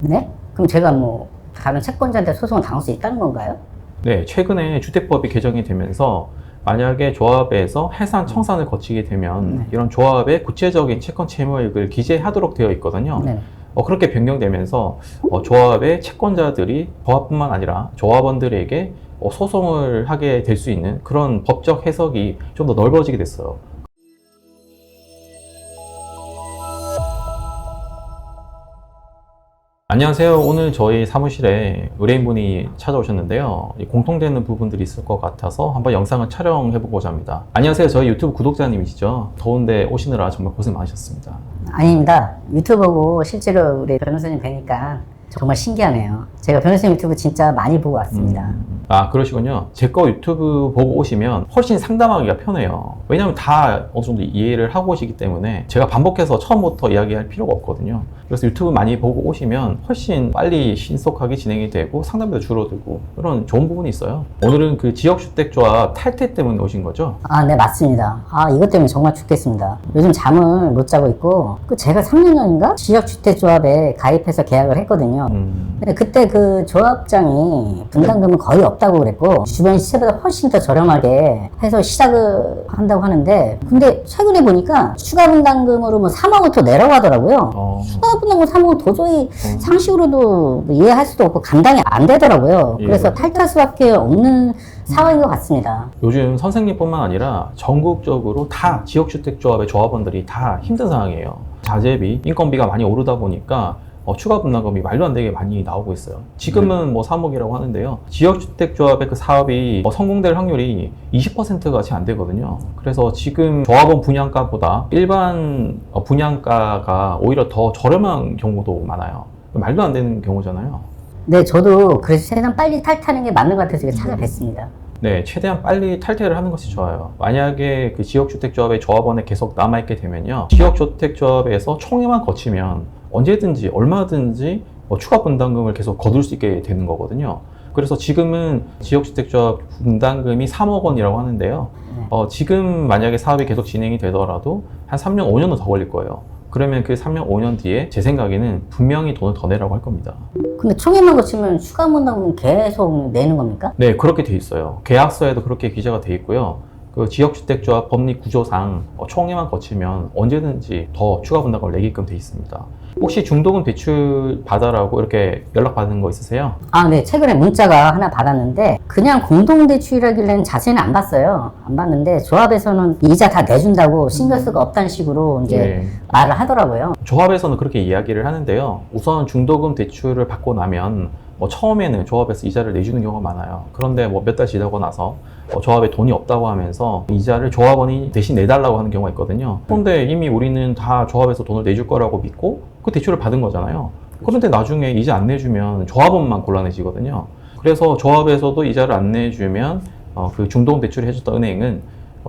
네? 그럼 제가 뭐 다른 채권자한테 소송을 당할 수 있다는 건가요? 네, 최근에 주택법이 개정이 되면서 만약에 조합에서 해산 청산을 거치게 되면 이런 조합의 구체적인 채권 채무액을 기재하도록 되어 있거든요. 네. 그렇게 변경되면서 조합의 채권자들이 조합뿐만 아니라 조합원들에게 소송을 하게 될 수 있는 그런 법적 해석이 좀 더 넓어지게 됐어요. 안녕하세요. 오늘 저희 사무실에 의뢰인분이 찾아오셨는데요. 공통되는 부분들이 있을 것 같아서 한번 영상을 촬영해보고자 합니다. 안녕하세요. 저희 유튜브 구독자님이시죠? 더운데 오시느라 정말 고생 많으셨습니다. 아닙니다. 유튜브 보고 실제로 우리 변호사님 뵈니까 정말 신기하네요. 제가 변호사님 유튜브 진짜 많이 보고 왔습니다. 아, 그러시군요. 제 거 유튜브 보고 오시면 훨씬 상담하기가 편해요. 왜냐하면 다 어느 정도 이해를 하고 오시기 때문에 제가 반복해서 처음부터 이야기할 필요가 없거든요. 그래서 유튜브 많이 보고 오시면 훨씬 빨리 신속하게 진행이 되고 상담도 줄어들고 그런 좋은 부분이 있어요. 오늘은 그 지역주택조합 탈퇴 때문에 오신 거죠? 아, 네, 맞습니다. 아, 이것 때문에 정말 죽겠습니다. 요즘 잠을 못 자고 있고, 제가 3년 전인가? 지역주택조합에 가입해서 계약을 했거든요. 근데 그때 그 조합장이 분담금은 거의 없다고 그랬고, 주변 시세보다 훨씬 더 저렴하게 해서 시작을 한다고 하는데, 근데 최근에 보니까 추가 분담금으로 뭐 3억을 더 내라고 하더라고요. 추가 분담금 3억은 도저히 상식으로도 이해할 수도 없고 감당이 안 되더라고요. 그래서 탈퇴할 수밖에 없는 상황인 것 같습니다. 요즘 선생님뿐만 아니라 전국적으로 다 지역주택조합의 조합원들이 다 힘든 상황이에요. 자재비, 인건비가 많이 오르다 보니까 추가 분담금이 말도 안 되게 많이 나오고 있어요. 지금은 뭐 3억이라고 하는데요. 지역주택조합의 그 사업이 성공될 확률이 20%가 채 안 되거든요. 그래서 지금 조합원 분양가보다 일반 분양가가 오히려 더 저렴한 경우도 많아요. 말도 안 되는 경우잖아요. 네, 저도 그래서 최대한 빨리 탈퇴하는 게 맞는 것 같아서 찾아뵀습니다. 네, 최대한 빨리 탈퇴를 하는 것이 좋아요. 만약에 그 지역주택조합의 조합원에 계속 남아있게 되면요. 지역주택조합에서 총회만 거치면 언제든지 얼마든지 추가 분담금을 계속 거둘 수 있게 되는 거거든요. 그래서 지금은 지역주택조합 분담금이 3억 원이라고 하는데요. 지금 만약에 사업이 계속 진행이 되더라도 한 3년, 5년은 더 걸릴 거예요. 그러면 그 3년, 5년 뒤에 제 생각에는 분명히 돈을 더 내라고 할 겁니다. 근데 총회만 거치면 추가 분담금 계속 내는 겁니까? 네, 그렇게 돼 있어요. 계약서에도 그렇게 기재가 돼 있고요. 그 지역주택조합 법리 구조상 총회만 거치면 언제든지 더 추가 분담금을 내게끔 돼 있습니다. 혹시 중도금 대출 받아라고 이렇게 연락 받은 거 있으세요? 아, 네. 최근에 문자가 하나 받았는데 그냥 공동대출이라길래 자세히는 안 봤어요. 안 봤는데 조합에서는 이자 다 내준다고 신경 쓸 거 없다는 식으로 이제 말을 하더라고요. 조합에서는 그렇게 이야기를 하는데요. 우선 중도금 대출을 받고 나면 처음에는 조합에서 이자를 내주는 경우가 많아요. 그런데 몇 달 지나고 나서 조합에 돈이 없다고 하면서 이자를 조합원이 대신 내달라고 하는 경우가 있거든요. 그런데 이미 우리는 다 조합에서 돈을 내줄 거라고 믿고 그 대출을 받은 거잖아요. 그런데 나중에 이자 안 내주면 조합원만 곤란해지거든요. 그래서 조합에서도 이자를 안 내주면 그 중도금 대출을 해줬던 은행은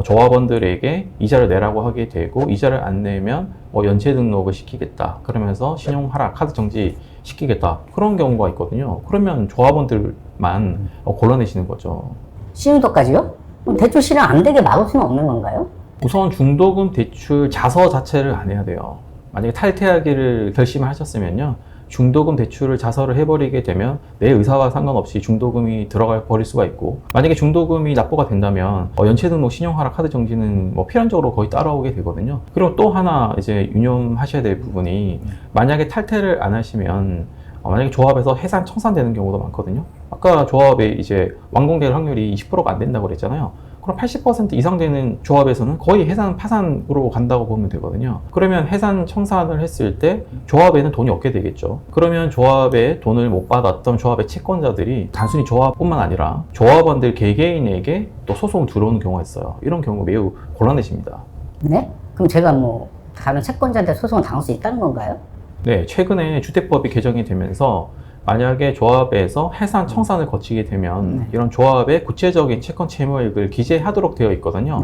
조합원들에게 이자를 내라고 하게 되고, 이자를 안 내면 연체 등록을 시키겠다. 그러면서 신용 하락, 카드 정지 시키겠다. 그런 경우가 있거든요. 그러면 조합원들만 곤란해지는 거죠. 신용도까지요? 그럼 대출 실행 안 되게 막을 수는 없는 건가요? 우선 중도금 대출 자서 자체를 안 해야 돼요. 만약에 탈퇴하기를 결심을 하셨으면요. 중도금 대출을 자서를 해버리게 되면 내 의사와 상관없이 중도금이 들어가 버릴 수가 있고, 만약에 중도금이 납부가 된다면 연체 등록, 신용하락, 카드 정지는 필연적으로 거의 따라오게 되거든요. 그리고 또 하나 이제 유념하셔야 될 부분이, 만약에 탈퇴를 안 하시면 만약에 조합에서 해산 청산되는 경우도 많거든요. 아까 조합에 이제 완공될 확률이 20%가 안 된다고 그랬잖아요. 그럼 80% 이상 되는 조합에서는 거의 해산 파산으로 간다고 보면 되거든요. 그러면 해산 청산을 했을 때 조합에는 돈이 없게 되겠죠. 그러면 조합에 돈을 못 받았던 조합의 채권자들이 단순히 조합뿐만 아니라 조합원들 개개인에게 또 소송 들어오는 경우가 있어요. 이런 경우 매우 곤란해집니다. 네? 그럼 제가 뭐 다른 채권자한테 소송을 당할 수 있다는 건가요? 네, 최근에 주택법이 개정이 되면서 만약에 조합에서 해산 청산을 거치게 되면 이런 조합의 구체적인 채권 채무액을 기재하도록 되어 있거든요.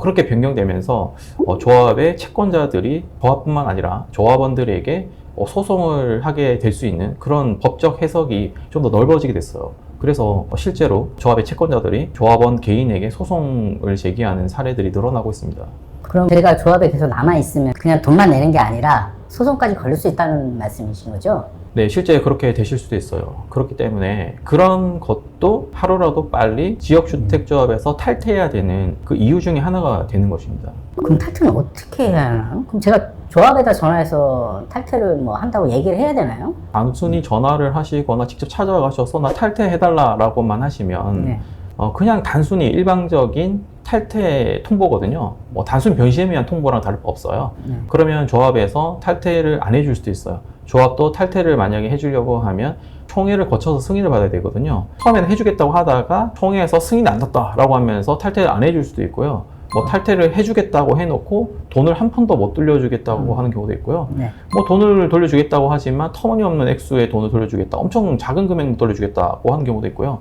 그렇게 변경되면서 조합의 채권자들이 조합뿐만 아니라 조합원들에게 소송을 하게 될 수 있는 그런 법적 해석이 좀 더 넓어지게 됐어요. 그래서 실제로 조합의 채권자들이 조합원 개인에게 소송을 제기하는 사례들이 늘어나고 있습니다. 그럼 제가 조합에 계속 남아있으면 그냥 돈만 내는 게 아니라 소송까지 걸릴 수 있다는 말씀이신 거죠? 네, 실제 그렇게 되실 수도 있어요. 그렇기 때문에 그런 것도 하루라도 빨리 지역주택조합에서 탈퇴해야 되는 그 이유 중에 하나가 되는 것입니다. 그럼 탈퇴는 어떻게 해야 하나요? 그럼 제가 조합에다 전화해서 탈퇴를 뭐 한다고 얘기를 해야 되나요? 단순히 전화를 하시거나 직접 찾아가셔서 나 탈퇴해달라라고만 하시면 네. 그냥 단순히 일방적인 탈퇴 통보거든요. 뭐 단순 변심에 의한 통보랑 다를 바 없어요. 그러면 조합에서 탈퇴를 안 해줄 수도 있어요. 조합도 탈퇴를 만약에 해주려고 하면 총회를 거쳐서 승인을 받아야 되거든요. 처음에는 해주겠다고 하다가 총회에서 승인이 안 났다라고 하면서 탈퇴를 안 해줄 수도 있고요. 뭐 탈퇴를 해주겠다고 해놓고 돈을 한 푼도 못 돌려주겠다고 하는 경우도 있고요. 네. 뭐 돈을 돌려주겠다고 하지만 터무니없는 액수의 돈을 돌려주겠다, 엄청 작은 금액 돌려주겠다고 하는 경우도 있고요.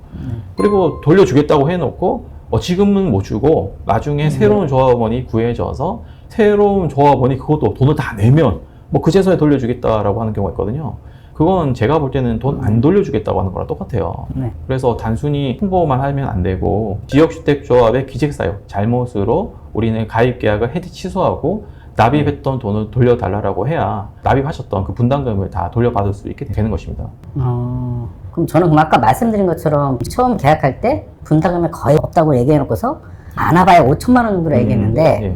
그리고 돌려주겠다고 해놓고 지금은 못 주고 나중에 새로운 조합원이 구해져서 새로운 조합원이 그것도 돈을 다 내면 뭐 그제서야 돌려주겠다라고 하는 경우가 있거든요. 그건 제가 볼 때는 돈 안 돌려주겠다고 하는 거랑 똑같아요. 네. 그래서 단순히 홍보만 하면 안 되고 지역주택조합의 기획사유 잘못으로 우리는 가입계약을 해지 취소하고 납입했던 돈을 돌려달라고 해야 납입하셨던 그 분담금을 다 돌려받을 수 있게 되는 것입니다. 그럼 저는 그럼 아까 말씀드린 것처럼 처음 계약할 때 분담금이 거의 없다고 얘기해놓고서 안 와봐야 5천만 원 정도로 얘기했는데 예.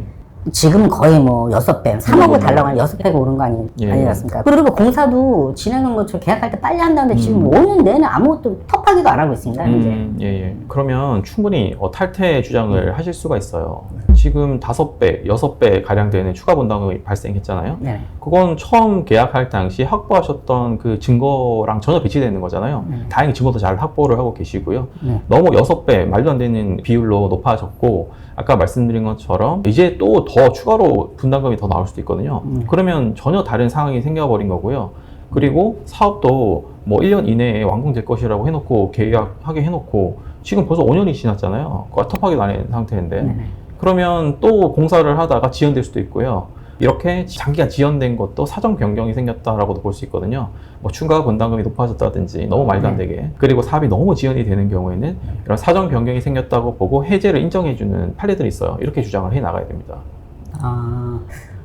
지금 거의 뭐 6배, 3억을 달라고 하면 6배가 오른 거 아니었습니까? 그리고 공사도 진행은 뭐 저 계약할 때 빨리 한다는데 지금 5년 내내 아무것도 텁하기도 안 하고 있습니다. 현재. 예. 그러면 충분히 탈퇴 주장을 하실 수가 있어요. 지금 5배, 6배 가량 되는 추가 분담금이 발생했잖아요. 네. 그건 처음 계약할 당시 확보하셨던 그 증거랑 전혀 배치되는 거잖아요. 다행히 증거도 잘 확보를 하고 계시고요. 너무 6배, 말도 안 되는 비율로 높아졌고 아까 말씀드린 것처럼 이제 또 더 추가로 분담금이 더 나올 수도 있거든요. 그러면 전혀 다른 상황이 생겨버린 거고요. 그리고 사업도 뭐 1년 이내에 완공될 것이라고 해놓고 계약하게 해놓고 지금 벌써 5년이 지났잖아요. 그거 텁하게 안 한 상태인데 그러면 또 공사를 하다가 지연될 수도 있고요. 이렇게 장기간 지연된 것도 사정 변경이 생겼다라고도 볼 수 있거든요. 뭐 추가 분담금이 높아졌다든지 너무 말도 안 되게 그리고 사업이 너무 지연이 되는 경우에는 이런 사정 변경이 생겼다고 보고 해제를 인정해주는 판례들이 있어요. 이렇게 주장을 해 나가야 됩니다.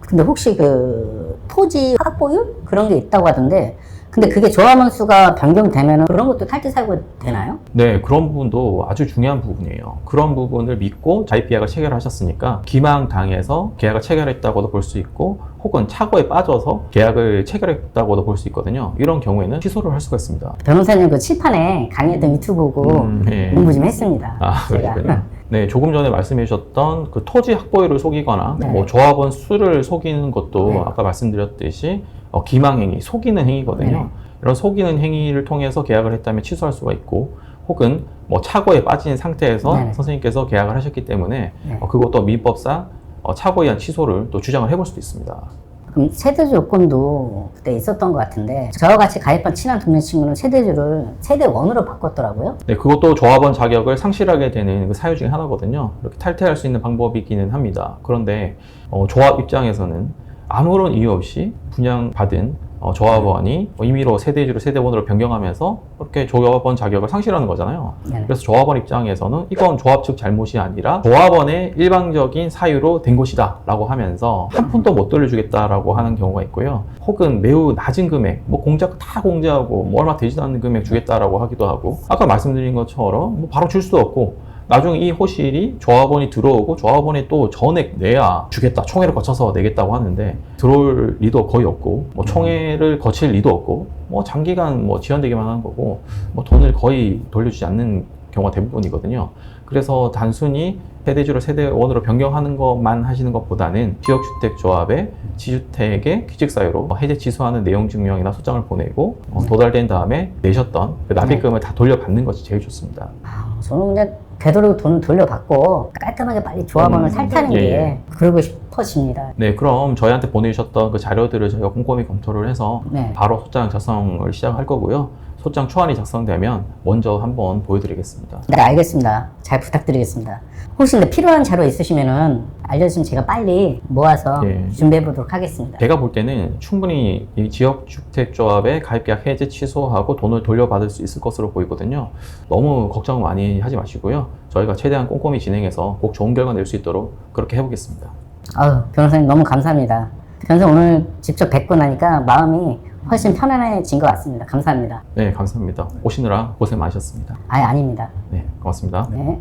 근데 혹시 그 토지 확보율 그런 게 있다고 하던데 근데 그게 조합원 수가 변경되면 그런 것도 탈퇴 사유가 되나요? 네, 그런 부분도 아주 중요한 부분이에요. 그런 부분을 믿고 가입 계약을 체결하셨으니까 기망당해서 계약을 체결했다고도 볼 수 있고 혹은 착오에 빠져서 계약을 체결했다고도 볼 수 있거든요. 이런 경우에는 취소를 할 수가 있습니다. 변호사님 그 칠판에 강의했던 유튜브 보고 예. 공부 좀 했습니다. 그러시군요. 네, 조금 전에 말씀해 주셨던 그 토지 확보율을 속이거나 네. 뭐 조합원 수를 속이는 것도 네. 아까 말씀드렸듯이 기망행위, 속이는 행위거든요. 네. 이런 속이는 행위를 통해서 계약을 했다면 취소할 수가 있고 혹은 뭐 착오에 빠진 상태에서 네. 선생님께서 계약을 하셨기 때문에 네. 그것도 민법상 착오에 의한 취소를 또 주장을 해볼 수도 있습니다. 그럼 세대주 요건도 그때 있었던 것 같은데 저와 같이 가입한 친한 동네 친구는 세대주를 세대 1으로 바꿨더라고요. 네, 그것도 조합원 자격을 상실하게 되는 그 사유 중에 하나거든요. 이렇게 탈퇴할 수 있는 방법이기는 합니다. 그런데 조합 입장에서는 아무런 이유 없이 분양받은 조합원이 임의로 세대주를 세대원으로 변경하면서 그렇게 조합원 자격을 상실하는 거잖아요. 네. 그래서 조합원 입장에서는 이건 조합 측 잘못이 아니라 조합원의 일방적인 사유로 된 것이다 라고 하면서 한 푼도 못 돌려주겠다라고 하는 경우가 있고요. 혹은 매우 낮은 금액, 뭐 공작 다 공제하고 뭐 얼마 되지도 않는 금액 주겠다라고 하기도 하고 아까 말씀드린 것처럼 뭐 바로 줄 수도 없고 나중에 이 호실이 조합원이 들어오고 조합원이 또 전액 내야 주겠다, 총회를 거쳐서 내겠다고 하는데 들어올 리도 거의 없고 뭐 총회를 거칠 리도 없고 뭐 장기간 뭐 지연되기만 하는 거고 뭐 돈을 거의 돌려주지 않는 경우가 대부분이거든요. 그래서 단순히 세대주를 세대원으로 변경하는 것만 하시는 것보다는 지역주택조합의 지주택의 취직사유로 해제 취소하는 내용 증명이나 소장을 보내고 도달된 다음에 내셨던 그 납입금을 다 돌려받는 것이 제일 좋습니다. 저는 그냥 되도록 돈을 돌려받고 깔끔하게 빨리 조합원을 탈퇴하는 게 그러고 싶어집니다. 네, 그럼 저희한테 보내주셨던 그 자료들을 저희가 꼼꼼히 검토를 해서 네. 바로 소장 작성을 시작할 거고요. 소장 초안이 작성되면 먼저 한번 보여드리겠습니다. 네, 알겠습니다. 잘 부탁드리겠습니다. 혹시 근데 필요한 자료 있으시면은 알려주시면 제가 빨리 모아서 예. 준비해 보도록 하겠습니다. 제가 볼 때는 충분히 이 지역주택조합의 가입계약 해지 취소하고 돈을 돌려받을 수 있을 것으로 보이거든요. 너무 걱정 많이 하지 마시고요. 저희가 최대한 꼼꼼히 진행해서 꼭 좋은 결과 낼 수 있도록 그렇게 해보겠습니다. 변호사님 너무 감사합니다. 변호사 오늘 직접 뵙고 나니까 마음이 훨씬 편안해진 것 같습니다. 감사합니다. 네, 감사합니다. 오시느라 고생 많으셨습니다. 아닙니다. 네, 고맙습니다. 네.